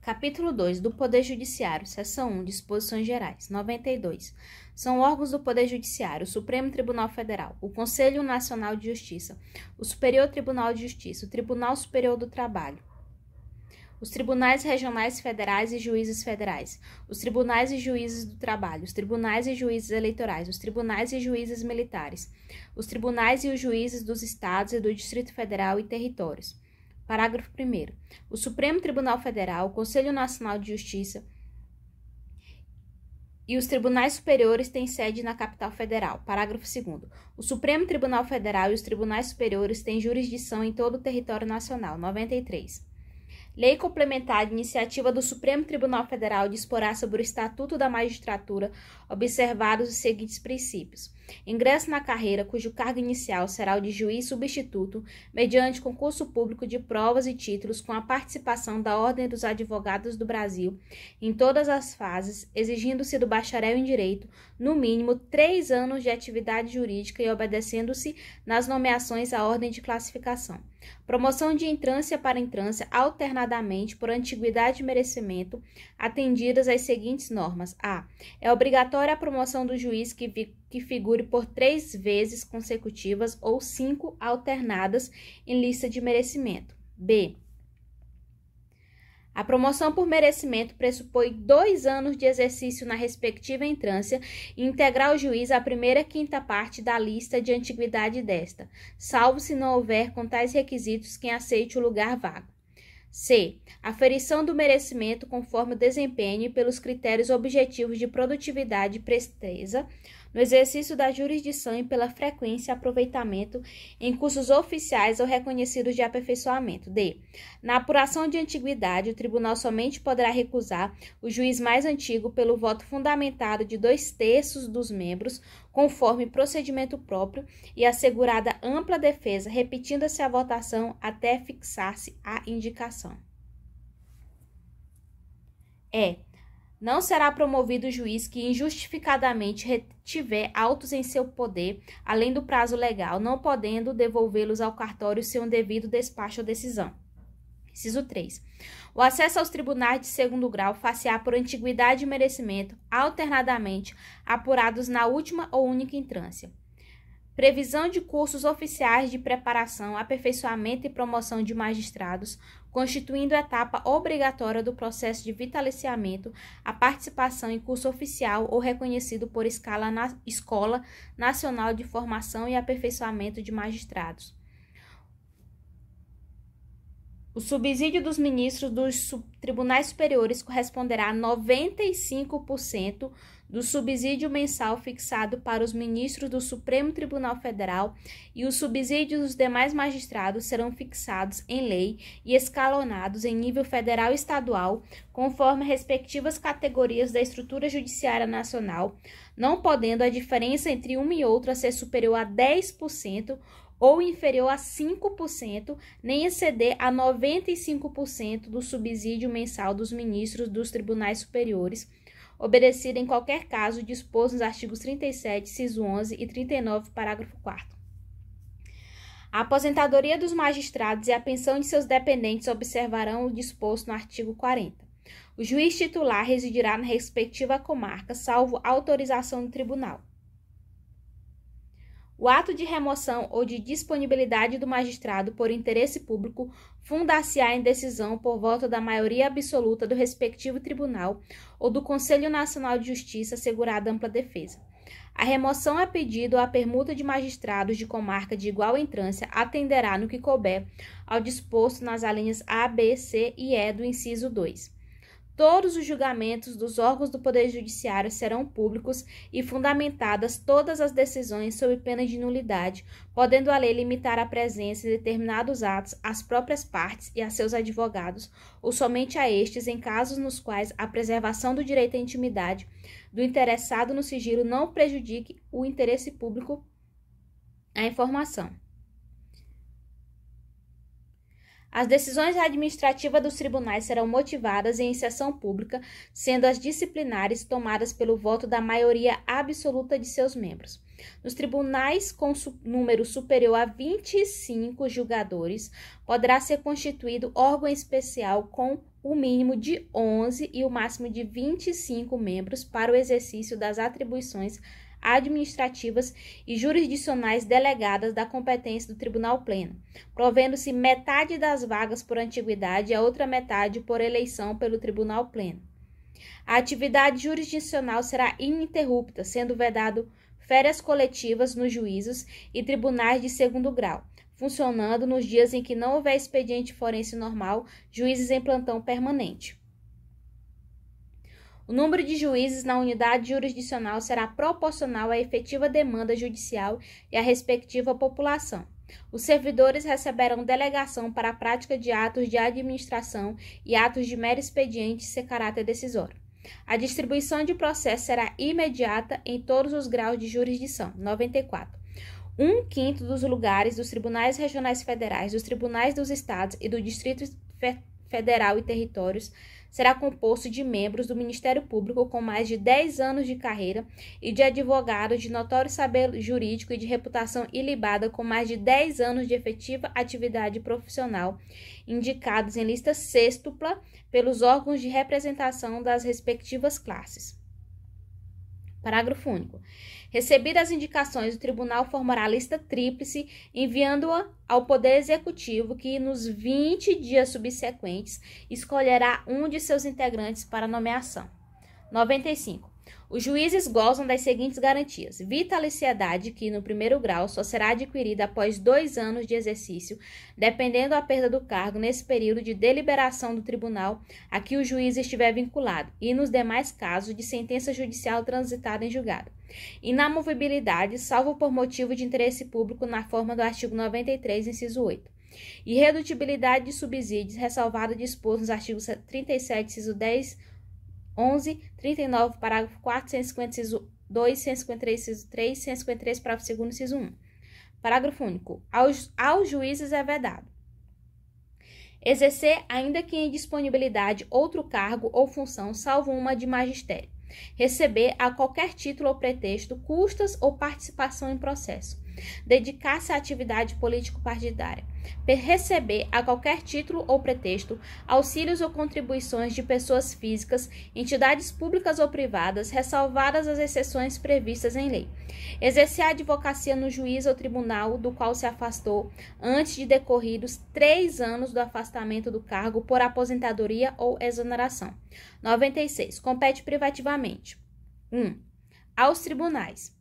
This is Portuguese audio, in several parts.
Capítulo 2 do Poder Judiciário, Seção 1, Disposições Gerais, 92. São órgãos do Poder Judiciário: o Supremo Tribunal Federal, o Conselho Nacional de Justiça, o Superior Tribunal de Justiça, o Tribunal Superior do Trabalho, os Tribunais Regionais Federais e Juízes Federais, os Tribunais e Juízes do Trabalho, os Tribunais e Juízes Eleitorais, os Tribunais e Juízes Militares, os Tribunais e os Juízes dos Estados e do Distrito Federal e Territórios. Parágrafo 1º. O Supremo Tribunal Federal, o Conselho Nacional de Justiça e os Tribunais Superiores têm sede na capital federal. Parágrafo 2º. O Supremo Tribunal Federal e os Tribunais Superiores têm jurisdição em todo o território nacional. 93. Lei complementar de iniciativa do Supremo Tribunal Federal disporá sobre o Estatuto da Magistratura, observados os seguintes princípios: ingresso na carreira, cujo cargo inicial será o de juiz substituto, mediante concurso público de provas e títulos, com a participação da Ordem dos Advogados do Brasil em todas as fases, exigindo-se do bacharel em direito, no mínimo, 3 anos de atividade jurídica e obedecendo-se nas nomeações à ordem de classificação. Promoção de entrância para entrância alternadamente por antiguidade e merecimento, atendidas as seguintes normas: a. É obrigatória a promoção do juiz que figure por 3 vezes consecutivas ou 5 alternadas em lista de merecimento. b. A promoção por merecimento pressupõe 2 anos de exercício na respectiva entrância e integrar o juiz a primeira quinta parte da lista de antiguidade desta, salvo se não houver com tais requisitos quem aceite o lugar vago. c. Aferição do merecimento conforme o desempenho e pelos critérios objetivos de produtividade e presteza no exercício da jurisdição e pela frequência e aproveitamento em cursos oficiais ou reconhecidos de aperfeiçoamento. d. Na apuração de antiguidade, o tribunal somente poderá recusar o juiz mais antigo pelo voto fundamentado de 2/3 dos membros, conforme procedimento próprio e assegurada ampla defesa, repetindo-se a votação até fixar-se a indicação. Não será promovido o juiz que injustificadamente retiver autos em seu poder, além do prazo legal, não podendo devolvê-los ao cartório sem um devido despacho ou decisão. Inciso 3. O acesso aos tribunais de segundo grau far-se-á por antiguidade e merecimento, alternadamente, apurados na última ou única entrância. Previsão de cursos oficiais de preparação, aperfeiçoamento e promoção de magistrados, constituindo etapa obrigatória do processo de vitaliciamento, a participação em curso oficial ou reconhecido por Escola Nacional de Formação e Aperfeiçoamento de Magistrados. O subsídio dos ministros dos tribunais superiores corresponderá a 95% do subsídio mensal fixado para os ministros do Supremo Tribunal Federal, e os subsídios dos demais magistrados serão fixados em lei e escalonados em nível federal e estadual, conforme respectivas categorias da estrutura judiciária nacional, não podendo a diferença entre uma e outra ser superior a 10% ou inferior a 5%, nem exceder a 95% do subsídio mensal dos ministros dos tribunais superiores, obedecido em qualquer caso disposto nos artigos 37, inciso 11 e 39, parágrafo 4º. A aposentadoria dos magistrados e a pensão de seus dependentes observarão o disposto no artigo 40. O juiz titular residirá na respectiva comarca, salvo autorização do tribunal. O ato de remoção ou de disponibilidade do magistrado por interesse público fundar-se-á em decisão por voto da maioria absoluta do respectivo tribunal ou do Conselho Nacional de Justiça, assegurada ampla defesa. A remoção a pedido ou a permuta de magistrados de comarca de igual entrância atenderá, no que couber, ao disposto nas alíneas A, B, C e E do inciso 2. Todos os julgamentos dos órgãos do Poder Judiciário serão públicos e fundamentadas todas as decisões sob pena de nulidade, podendo a lei limitar a presença em determinados atos às próprias partes e a seus advogados, ou somente a estes em casos nos quais a preservação do direito à intimidade do interessado no sigilo não prejudique o interesse público à informação. As decisões administrativas dos tribunais serão motivadas em sessão pública, sendo as disciplinares tomadas pelo voto da maioria absoluta de seus membros. Nos tribunais com número superior a 25 julgadores, poderá ser constituído órgão especial com o mínimo de 11 e o máximo de 25 membros para o exercício das atribuições administrativas e jurisdicionais delegadas da competência do Tribunal Pleno, provendo-se metade das vagas por antiguidade e a outra metade por eleição pelo Tribunal Pleno. A atividade jurisdicional será ininterrupta, sendo vedado férias coletivas nos juízos e tribunais de segundo grau, funcionando nos dias em que não houver expediente forense normal, juízes em plantão permanente. O número de juízes na unidade jurisdicional será proporcional à efetiva demanda judicial e à respectiva população. Os servidores receberão delegação para a prática de atos de administração e atos de mero expediente sem caráter decisório. A distribuição de processo será imediata em todos os graus de jurisdição. 94. 1/5 dos lugares dos tribunais regionais federais, dos tribunais dos estados e do Distrito Federal e territórios será composto de membros do Ministério Público com mais de 10 anos de carreira e de advogados de notório saber jurídico e de reputação ilibada com mais de 10 anos de efetiva atividade profissional, indicados em lista sextupla pelos órgãos de representação das respectivas classes. Parágrafo único. Recebidas as indicações, o tribunal formará a lista tríplice, enviando-a ao Poder Executivo, que, nos 20 dias subsequentes, escolherá um de seus integrantes para nomeação. 95. Os juízes gozam das seguintes garantias: vitaliciedade, que, no primeiro grau, só será adquirida após 2 anos de exercício, dependendo da perda do cargo nesse período de deliberação do tribunal a que o juiz estiver vinculado, e, nos demais casos, de sentença judicial transitada em julgado. Inamovibilidade, salvo por motivo de interesse público na forma do artigo 93, inciso 8. Irredutibilidade de subsídios, ressalvado disposto nos artigos 37, inciso 10, 11, 39, parágrafo 4, 150, inciso 2, 153, inciso 3, 153, parágrafo 2º, inciso 1. Parágrafo único. Aos juízes é vedado exercer, ainda que em disponibilidade, outro cargo ou função, salvo uma de magistério. Receber, a qualquer título ou pretexto, custas ou participação em processo. Dedicar-se à atividade político-partidária. Receber, a qualquer título ou pretexto, auxílios ou contribuições de pessoas físicas, entidades públicas ou privadas, ressalvadas as exceções previstas em lei. Exercer a advocacia no juiz ou tribunal do qual se afastou, antes de decorridos 3 anos do afastamento do cargo por aposentadoria ou exoneração. 96. Compete privativamente. 1. Aos tribunais.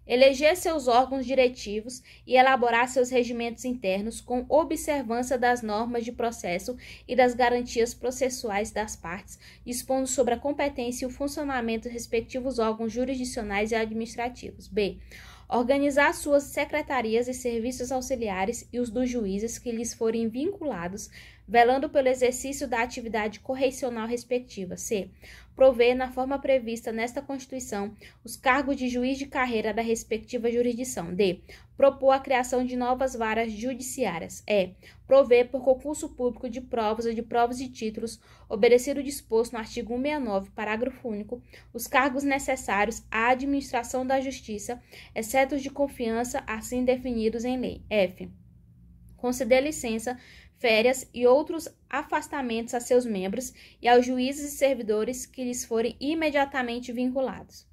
Eleger seus órgãos diretivos e elaborar seus regimentos internos com observância das normas de processo e das garantias processuais das partes, dispondo sobre a competência e o funcionamento dos respectivos órgãos jurisdicionais e administrativos. B. Organizar suas secretarias e serviços auxiliares e os dos juízes que lhes forem vinculados, velando pelo exercício da atividade correicional respectiva. C. Prover, na forma prevista nesta Constituição, os cargos de juiz de carreira da respectiva jurisdição. D. Propor a criação de novas varas judiciárias. E. Prover, por concurso público de provas ou de provas de títulos, obedecido o disposto no artigo 169, parágrafo único, os cargos necessários à administração da justiça, exceto os de confiança, assim definidos em lei. F. Conceder licença, férias e outros afastamentos a seus membros e aos juízes e servidores que lhes forem imediatamente vinculados.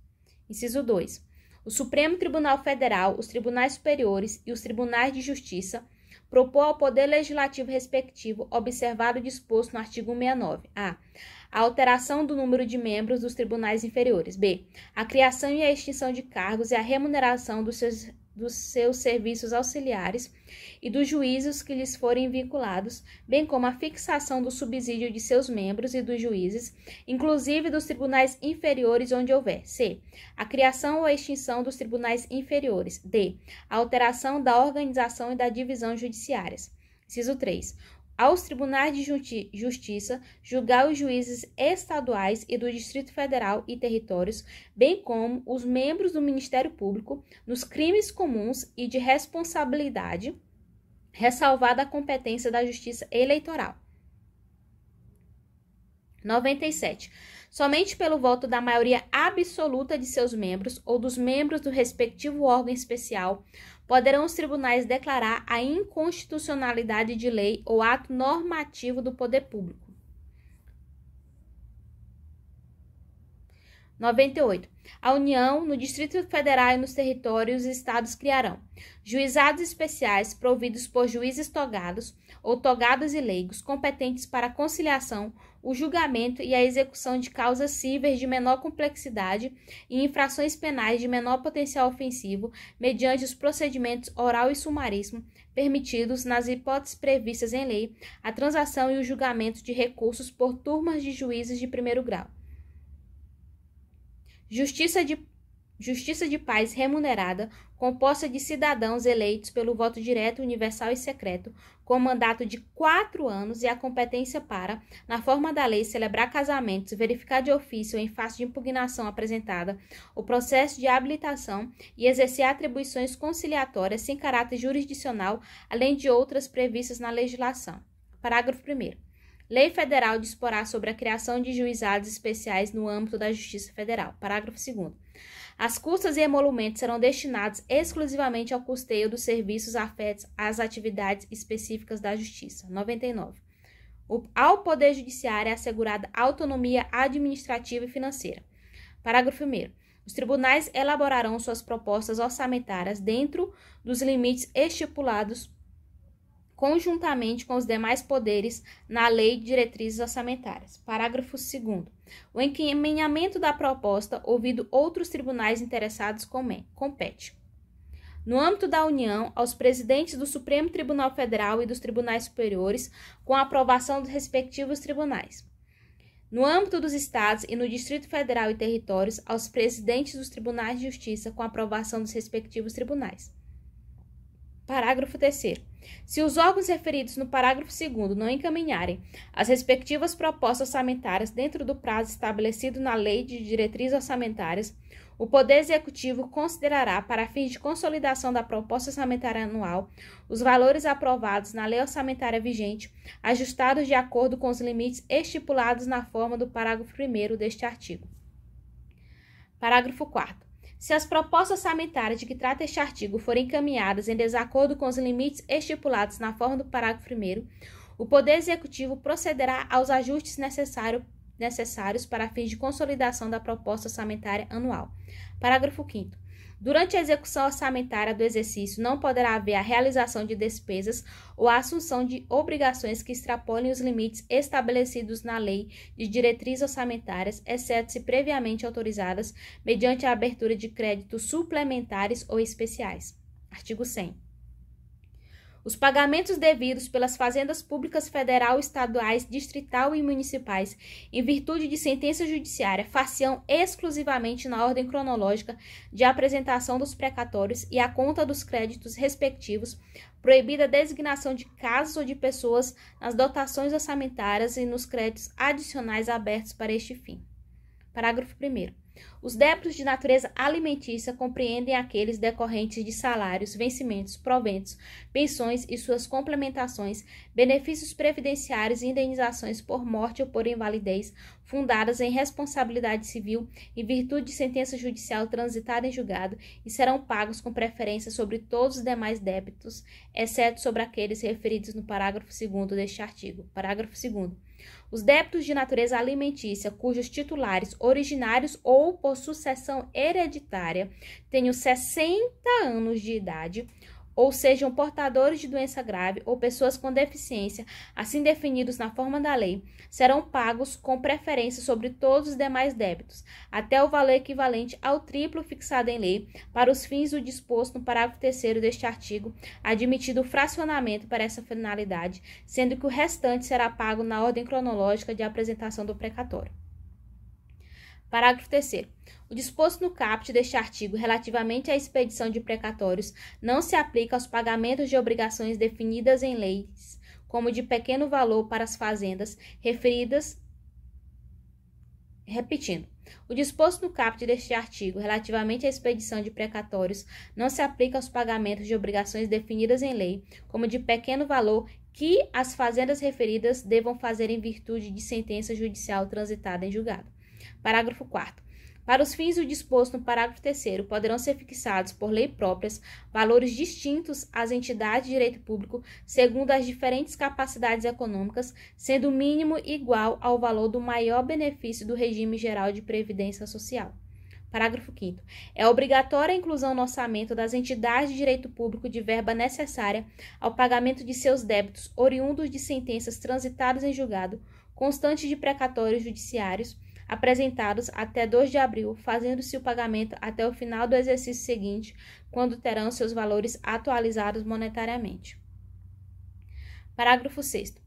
Inciso 2. O Supremo Tribunal Federal, os tribunais superiores e os tribunais de justiça propor ao Poder Legislativo respectivo, observado o disposto no artigo 169. A. A alteração do número de membros dos tribunais inferiores. B. A criação e a extinção de cargos e a remuneração dos seus serviços auxiliares e dos juízes que lhes forem vinculados, bem como a fixação do subsídio de seus membros e dos juízes, inclusive dos tribunais inferiores onde houver. C. A criação ou a extinção dos tribunais inferiores. D. A alteração da organização e da divisão judiciárias. Inciso 3. Aos tribunais de justiça, julgar os juízes estaduais e do Distrito Federal e territórios, bem como os membros do Ministério Público, nos crimes comuns e de responsabilidade, ressalvada a competência da Justiça Eleitoral. 97. Somente pelo voto da maioria absoluta de seus membros ou dos membros do respectivo órgão especial, poderão os tribunais declarar a inconstitucionalidade de lei ou ato normativo do poder público. 98. A União, no Distrito Federal e nos territórios, os estados criarão juizados especiais providos por juízes togados ou togados e leigos, competentes para a conciliação, o julgamento e a execução de causas cíveis de menor complexidade e infrações penais de menor potencial ofensivo, mediante os procedimentos oral e sumaríssimo, permitidos, nas hipóteses previstas em lei, a transação e o julgamento de recursos por turmas de juízes de primeiro grau. Justiça de paz remunerada, composta de cidadãos eleitos pelo voto direto, universal e secreto, com mandato de 4 anos e a competência para, na forma da lei, celebrar casamentos, verificar de ofício ou em face de impugnação apresentada o processo de habilitação e exercer atribuições conciliatórias sem caráter jurisdicional, além de outras previstas na legislação. Parágrafo 1º. Lei Federal disporá sobre a criação de juizados especiais no âmbito da Justiça Federal. Parágrafo 2º. As custas e emolumentos serão destinados exclusivamente ao custeio dos serviços afetos às atividades específicas da Justiça. 99. Ao Poder Judiciário é assegurada autonomia administrativa e financeira. Parágrafo 1º. Os tribunais elaborarão suas propostas orçamentárias dentro dos limites estipulados conjuntamente com os demais poderes na Lei de Diretrizes Orçamentárias. Parágrafo 2º. O encaminhamento da proposta, ouvido outros tribunais interessados, compete. No âmbito da União, aos presidentes do Supremo Tribunal Federal e dos tribunais superiores, com a aprovação dos respectivos tribunais. No âmbito dos estados e no Distrito Federal e territórios, aos presidentes dos tribunais de justiça, com a aprovação dos respectivos tribunais. Parágrafo 3º. Se os órgãos referidos no parágrafo 2º não encaminharem as respectivas propostas orçamentárias dentro do prazo estabelecido na Lei de Diretrizes Orçamentárias, o Poder Executivo considerará, para fins de consolidação da proposta orçamentária anual, os valores aprovados na lei orçamentária vigente, ajustados de acordo com os limites estipulados na forma do parágrafo 1º deste artigo. Parágrafo 4º. Se as propostas orçamentárias de que trata este artigo forem encaminhadas em desacordo com os limites estipulados na forma do parágrafo 1º, o Poder Executivo procederá aos ajustes necessários para fins de consolidação da proposta orçamentária anual. Parágrafo 5º. Durante a execução orçamentária do exercício, não poderá haver a realização de despesas ou a assunção de obrigações que extrapolem os limites estabelecidos na Lei de Diretrizes Orçamentárias, exceto se previamente autorizadas mediante a abertura de créditos suplementares ou especiais. Artigo 100. Os pagamentos devidos pelas fazendas públicas federal, estaduais, distrital e municipais, em virtude de sentença judiciária, far-se-ão exclusivamente na ordem cronológica de apresentação dos precatórios e à conta dos créditos respectivos, proibida a designação de casos ou de pessoas nas dotações orçamentárias e nos créditos adicionais abertos para este fim. Parágrafo 1º. Os débitos de natureza alimentícia compreendem aqueles decorrentes de salários, vencimentos, proventos, pensões e suas complementações, benefícios previdenciários e indenizações por morte ou por invalidez, fundadas em responsabilidade civil em virtude de sentença judicial transitada em julgado e serão pagos com preferência sobre todos os demais débitos, exceto sobre aqueles referidos no parágrafo 2º deste artigo. Parágrafo 2º. Os débitos de natureza alimentícia, cujos titulares originários ou por sucessão hereditária tenham 60 anos de idade, ou sejam portadores de doença grave ou pessoas com deficiência, assim definidos na forma da lei, serão pagos com preferência sobre todos os demais débitos, até o valor equivalente ao triplo fixado em lei, para os fins do disposto no parágrafo 3º deste artigo, admitido o fracionamento para essa finalidade, sendo que o restante será pago na ordem cronológica de apresentação do precatório. Parágrafo 3º. O disposto no caput deste artigo relativamente à expedição de precatórios não se aplica aos pagamentos de obrigações definidas em leis, como de pequeno valor para as fazendas referidas. Repetindo. O disposto no caput deste artigo relativamente à expedição de precatórios não se aplica aos pagamentos de obrigações definidas em lei, como de pequeno valor que as fazendas referidas devam fazer em virtude de sentença judicial transitada em julgado. Parágrafo 4º. Para os fins do disposto no parágrafo 3º, poderão ser fixados por lei próprias valores distintos às entidades de direito público segundo as diferentes capacidades econômicas, sendo o mínimo igual ao valor do maior benefício do regime geral de previdência social. Parágrafo 5º. É obrigatória a inclusão no orçamento das entidades de direito público de verba necessária ao pagamento de seus débitos oriundos de sentenças transitadas em julgado, constantes de precatórios judiciários, apresentados até 2 de abril, fazendo-se o pagamento até o final do exercício seguinte, quando terão seus valores atualizados monetariamente. Parágrafo 6º.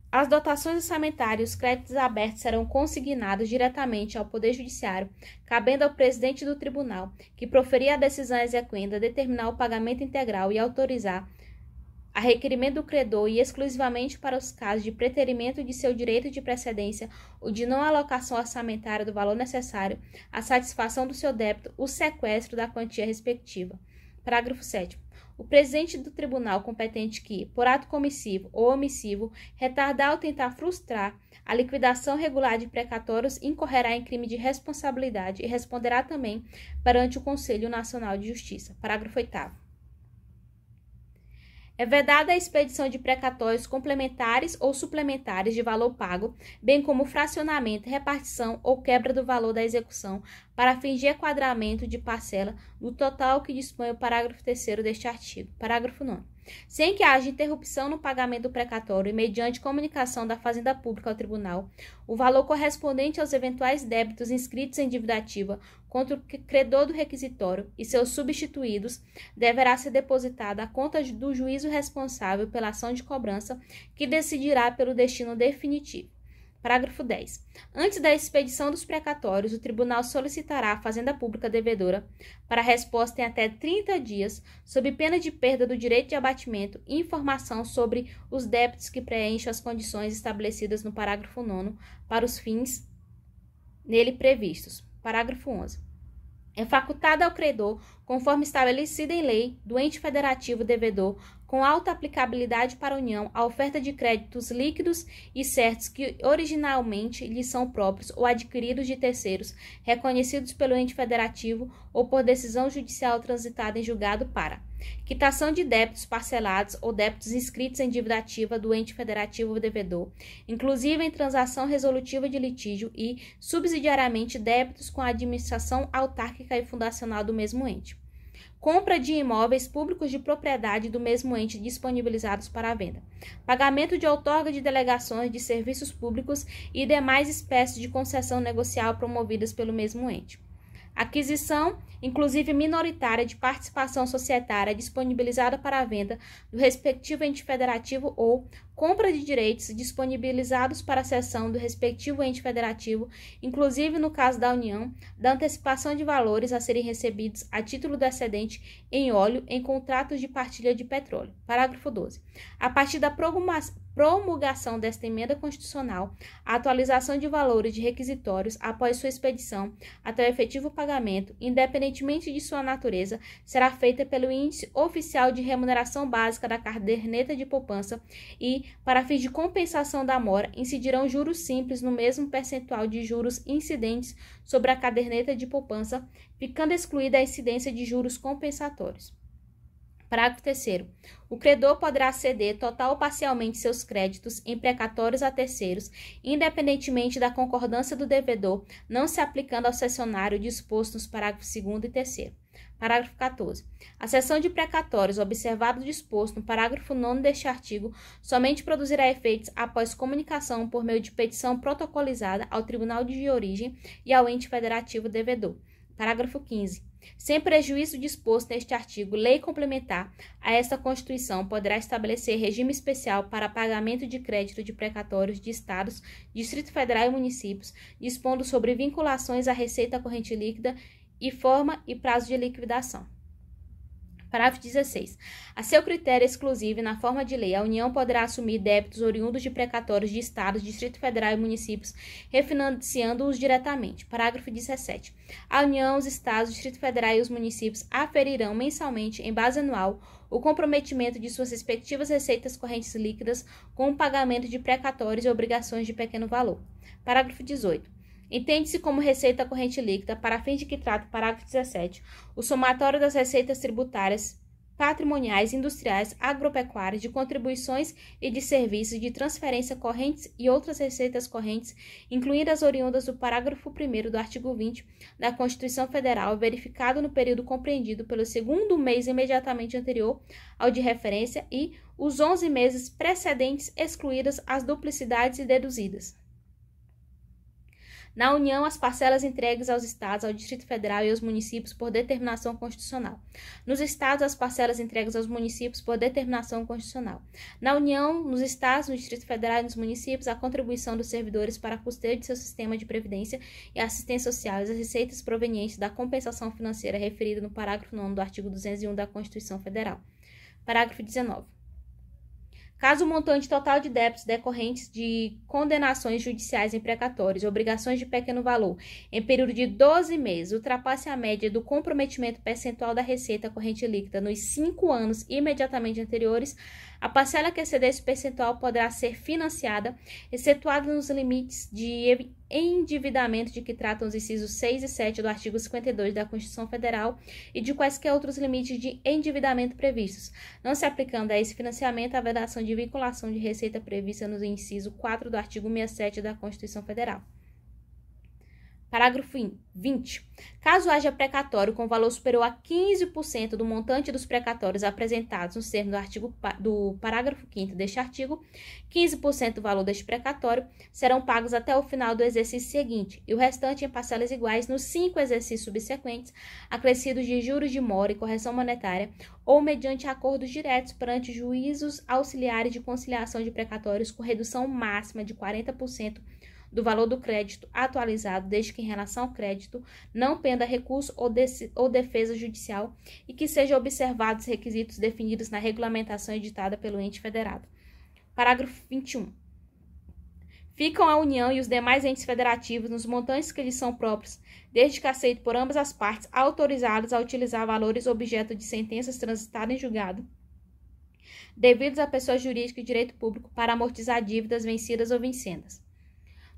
As dotações orçamentárias e os créditos abertos serão consignados diretamente ao Poder Judiciário, cabendo ao presidente do tribunal, que proferir a decisão exequenda, determinar o pagamento integral e autorizar, a requerimento do credor e exclusivamente para os casos de preterimento de seu direito de precedência ou de não alocação orçamentária do valor necessário à satisfação do seu débito, o sequestro da quantia respectiva. Parágrafo 7º. O presidente do tribunal competente que, por ato comissivo ou omissivo, retardar ou tentar frustrar a liquidação regular de precatórios incorrerá em crime de responsabilidade e responderá também perante o Conselho Nacional de Justiça. Parágrafo 8º. É vedada a expedição de precatórios complementares ou suplementares de valor pago, bem como fracionamento, repartição ou quebra do valor da execução, para fins de enquadramento de parcela do total que dispõe o parágrafo 3º deste artigo. Parágrafo 9º. Sem que haja interrupção no pagamento do precatório e mediante comunicação da Fazenda Pública ao Tribunal, o valor correspondente aos eventuais débitos inscritos em dívida ativa contra o credor do requisitório e seus substituídos deverá ser depositado à conta do juízo responsável pela ação de cobrança, que decidirá pelo destino definitivo. Parágrafo 10. Antes da expedição dos precatórios, o tribunal solicitará à Fazenda Pública devedora, para resposta em até 30 dias, sob pena de perda do direito de abatimento, informação sobre os débitos que preenchem as condições estabelecidas no parágrafo 9º para os fins nele previstos. Parágrafo 11. É facultada ao credor, conforme estabelecido em lei, do ente federativo devedor, com alta aplicabilidade para a União, a oferta de créditos líquidos e certos que originalmente lhes são próprios ou adquiridos de terceiros, reconhecidos pelo ente federativo ou por decisão judicial transitada em julgado para quitação de débitos parcelados ou débitos inscritos em dívida ativa do ente federativo devedor, inclusive em transação resolutiva de litígio e, subsidiariamente, débitos com a administração autárquica e fundacional do mesmo ente. Compra de imóveis públicos de propriedade do mesmo ente disponibilizados para a venda. Pagamento de outorga de delegações de serviços públicos e demais espécies de concessão negocial promovidas pelo mesmo ente. Aquisição, inclusive minoritária, de participação societária disponibilizada para a venda do respectivo ente federativo ou compra de direitos disponibilizados para a cessão do respectivo ente federativo, inclusive no caso da União, da antecipação de valores a serem recebidos a título do excedente em óleo em contratos de partilha de petróleo. Parágrafo 12. A partir da promulgação desta emenda constitucional, a atualização de valores de requisitórios após sua expedição até o efetivo pagamento, independentemente de sua natureza, será feita pelo índice oficial de remuneração básica da caderneta de poupança e, para fins de compensação da mora, incidirão juros simples no mesmo percentual de juros incidentes sobre a caderneta de poupança, ficando excluída a incidência de juros compensatórios. Parágrafo 3º. O credor poderá ceder total ou parcialmente seus créditos em precatórios a terceiros, independentemente da concordância do devedor, não se aplicando ao cessionário disposto nos parágrafos 2º e 3º. Parágrafo 14. A cessão de precatórios, observado o disposto no parágrafo 9º deste artigo, somente produzirá efeitos após comunicação por meio de petição protocolizada ao Tribunal de Origem e ao ente federativo devedor. Parágrafo 15. Sem prejuízo disposto neste artigo, lei complementar a esta Constituição poderá estabelecer regime especial para pagamento de crédito de precatórios de Estados, Distrito Federal e municípios, dispondo sobre vinculações à receita corrente líquida e forma e prazo de liquidação. Parágrafo 16. A seu critério exclusivo e na forma de lei, a União poderá assumir débitos oriundos de precatórios de Estados, Distrito Federal e municípios, refinanciando-os diretamente. Parágrafo 17. A União, os Estados, Distrito Federal e os municípios aferirão mensalmente, em base anual, o comprometimento de suas respectivas receitas correntes líquidas com o pagamento de precatórios e obrigações de pequeno valor. Parágrafo 18. Entende-se como receita corrente líquida, para fins de que trata o parágrafo 17, o somatório das receitas tributárias, patrimoniais, industriais, agropecuárias, de contribuições e de serviços, de transferência correntes e outras receitas correntes, incluindo as oriundas do parágrafo 1º do artigo 20 da Constituição Federal, verificado no período compreendido pelo segundo mês imediatamente anterior ao de referência e os 11 meses precedentes, excluídas as duplicidades e deduzidas. Na União, as parcelas entregues aos Estados, ao Distrito Federal e aos municípios por determinação constitucional. Nos Estados, as parcelas entregues aos municípios por determinação constitucional. Na União, nos Estados, no Distrito Federal e nos municípios, a contribuição dos servidores para a custeio de seu sistema de previdência e assistência social e as receitas provenientes da compensação financeira referida no parágrafo 9º do artigo 201 da Constituição Federal. Parágrafo 19. Caso o montante total de débitos decorrentes de condenações judiciais em precatórios e obrigações de pequeno valor em período de 12 meses ultrapasse a média do comprometimento percentual da receita corrente líquida nos 5 anos imediatamente anteriores, a parcela que exceder esse percentual poderá ser financiada, excetuado nos limites de endividamento de que tratam os incisos 6 e 7 do artigo 52 da Constituição Federal e de quaisquer outros limites de endividamento previstos, não se aplicando a esse financiamento a vedação de vinculação de receita prevista no inciso 4 do artigo 67 da Constituição Federal. Parágrafo 20. Caso haja precatório com valor superior a 15% do montante dos precatórios apresentados nos termos do parágrafo 5º deste artigo, 15% do valor deste precatório serão pagos até o final do exercício seguinte e o restante em parcelas iguais nos 5 exercícios subsequentes, acrescidos de juros de mora e correção monetária ou mediante acordos diretos perante juízos auxiliares de conciliação de precatórios com redução máxima de 40% do valor do crédito atualizado, desde que em relação ao crédito não penda recurso ou defesa judicial e que sejam observados os requisitos definidos na regulamentação editada pelo ente federado. Parágrafo 21. Ficam a União e os demais entes federativos nos montantes que lhes são próprios, desde que aceito por ambas as partes, autorizados a utilizar valores objeto de sentenças transitadas em julgado, devidos a pessoa jurídica de direito público para amortizar dívidas vencidas ou vincendas.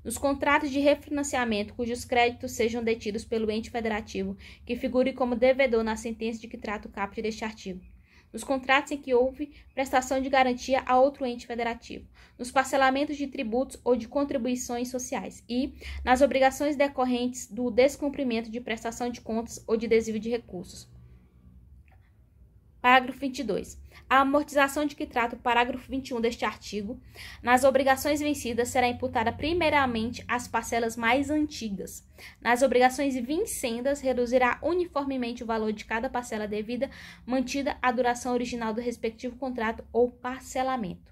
Nos contratos de refinanciamento cujos créditos sejam detidos pelo ente federativo, que figure como devedor na sentença de que trata o caput deste artigo. Nos contratos em que houve prestação de garantia a outro ente federativo. Nos parcelamentos de tributos ou de contribuições sociais. E nas obrigações decorrentes do descumprimento de prestação de contas ou de desvio de recursos. Parágrafo 22. A amortização de que trata o parágrafo 21 deste artigo, nas obrigações vencidas, será imputada primeiramente às parcelas mais antigas. Nas obrigações vincendas, reduzirá uniformemente o valor de cada parcela devida, mantida a duração original do respectivo contrato ou parcelamento.